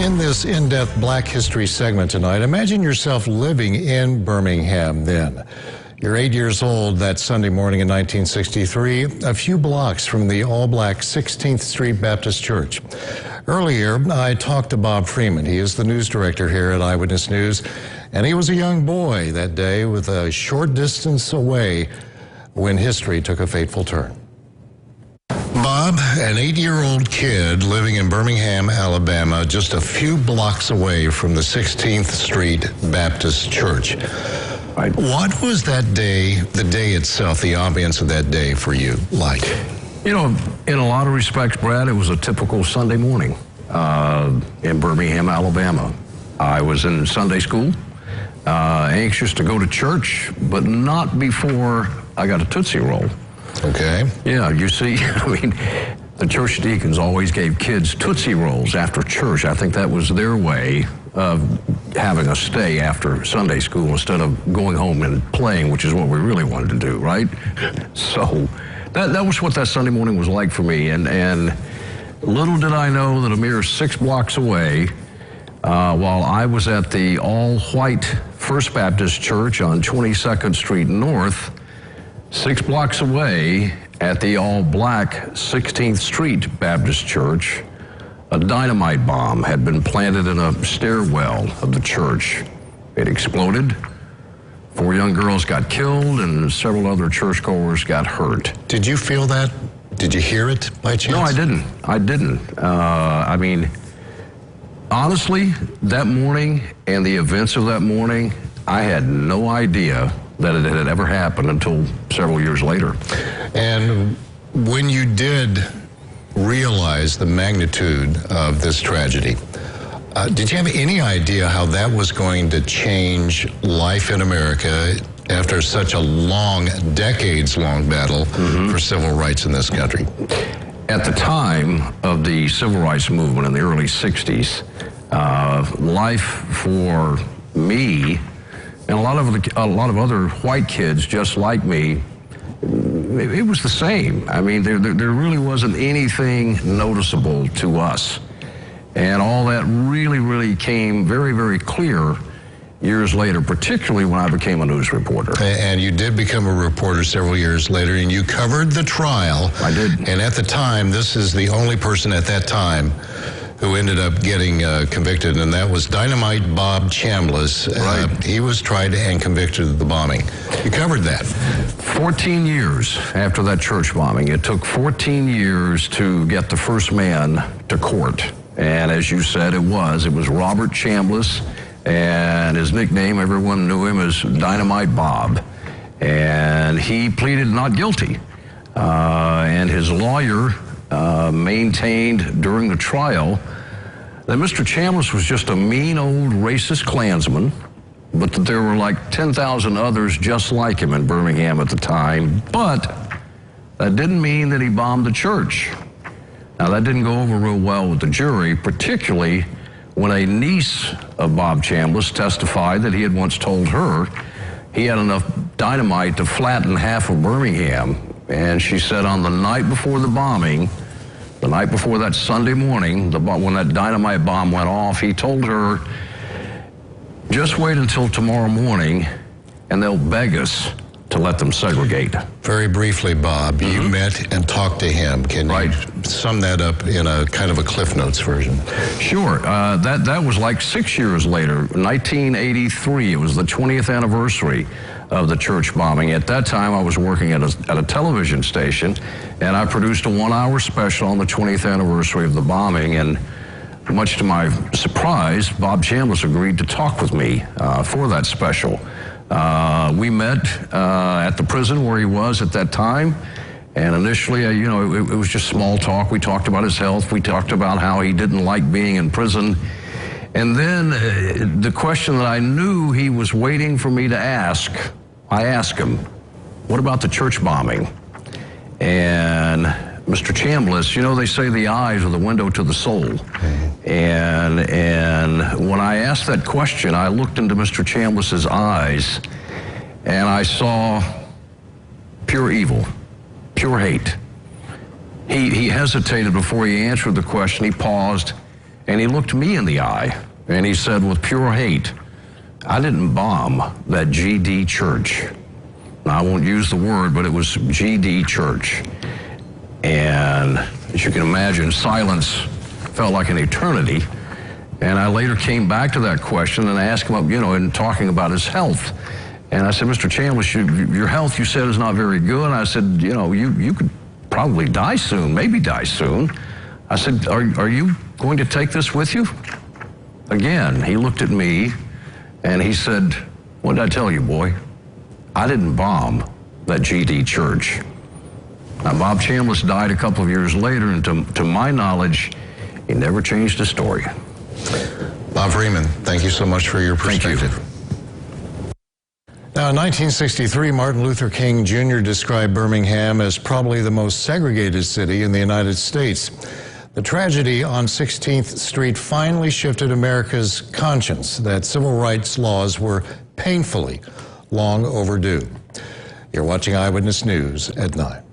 In this in-depth Black History segment tonight, imagine yourself living in Birmingham then. You're 8 years old that Sunday morning in 1963, a few blocks from the all-black 16th Street Baptist Church. Earlier, I talked to Bob Freeman. He is the news director here at Eyewitness News, and he was a young boy that day with a short distance away when history took a fateful turn. Bob, an 8-year-old kid living in Birmingham, Alabama, just a few blocks away from the 16th Street Baptist Church. Right. What was that day, the day itself, the ambience of that day for you like? You know, in a lot of respects, Brad, it was a typical Sunday morning in Birmingham, Alabama. I was in Sunday school, anxious to go to church, but not before I got a Tootsie Roll. Okay. Yeah, you see, I mean, the church deacons always gave kids Tootsie Rolls after church. I think that was their way of having a stay after Sunday school instead of going home and playing, which is what we really wanted to do, right? So that was what that Sunday morning was like for me. And little did I know that a mere 6 blocks away, while I was at the all-white First Baptist Church on 22nd Street North, 6 blocks away at the all-black 16th Street Baptist Church, a dynamite bomb had been planted in a stairwell of the church. It exploded. 4 young girls got killed and several other churchgoers got hurt. Did you feel that? Did you hear it by chance? No, I didn't. I mean, honestly, that morning and the events of that morning, I had no idea that it had ever happened until several years later. And when you did realize the magnitude of this tragedy, did you have any idea how that was going to change life in America after such a long, decades-long battle for civil rights in this country? At the time of the civil rights movement in the early 60s, life for me and a lot of other white kids just like me, it was the same. I mean, there really wasn't anything noticeable to us. And all that really came very, very clear years later, particularly when I became a news reporter. And you did become a reporter several years later, and you covered the trial. I did. And at the time, this is the only person at that time who ended up getting convicted, and that was Dynamite Bob Chambliss. Right. He was tried and convicted of the bombing. You covered that. 14 years after that church bombing. It took 14 years to get the first man to court. And as you said, it was Robert Chambliss, and his nickname, everyone knew him as Dynamite Bob. And he pleaded not guilty. And his lawyer maintained during the trial that Mr. Chambliss was just a mean old racist Klansman, but that there were like 10,000 others just like him in Birmingham at the time. But that didn't mean that he bombed the church. Now, that didn't go over real well with the jury, particularly when a niece of Bob Chambliss testified that he had once told her he had enough dynamite to flatten half of Birmingham. And she said on the night before the bombing, the night before that Sunday morning, when that dynamite bomb went off, he told her, just wait until tomorrow morning and they'll beg us to let them segregate. Very briefly, Bob, you met and talked to him. Can you sum that up in a kind of a Cliff Notes version? Sure. That was like 6 years later, 1983. It was the 20th anniversary of the church bombing. At that time, I was working at a television station, and I produced a 1-hour special on the 20th anniversary of the bombing, and much to my surprise, Bob Chambliss agreed to talk with me for that special. We met at the prison where he was at that time, and initially, you know, it was just small talk. We talked about his health. We talked about how he didn't like being in prison. And then the question that I knew he was waiting for me to ask, I asked him, what about the church bombing? And Mr. Chambliss, you know, they say the eyes are the window to the soul. And when I asked that question, I looked into Mr. Chambliss's eyes, and I saw pure evil, pure hate. He hesitated before he answered the question. He paused, And he looked me in the eye, and he said with pure hate, I didn't bomb that GD church. Now, I won't use the word, but it was GD church. And as you can imagine, silence felt like an eternity. And I later came back to that question and asked him, in talking about his health. And I said, Mr. Chambliss, your health, you said, is not very good. And I said, you could probably die soon, maybe die soon. I said, are you going to take this with you? Again, he looked at me and he said, what did I tell you, boy? I didn't bomb that GD church. Now, Bob Chambliss died a couple of years later, and to my knowledge, he never changed his story. Bob Freeman, thank you so much for your perspective. Thank you. Now, in 1963, Martin Luther King Jr. described Birmingham as probably the most segregated city in the United States. The tragedy on 16th Street finally shifted America's conscience that civil rights laws were painfully long overdue. You're watching Eyewitness News at 9.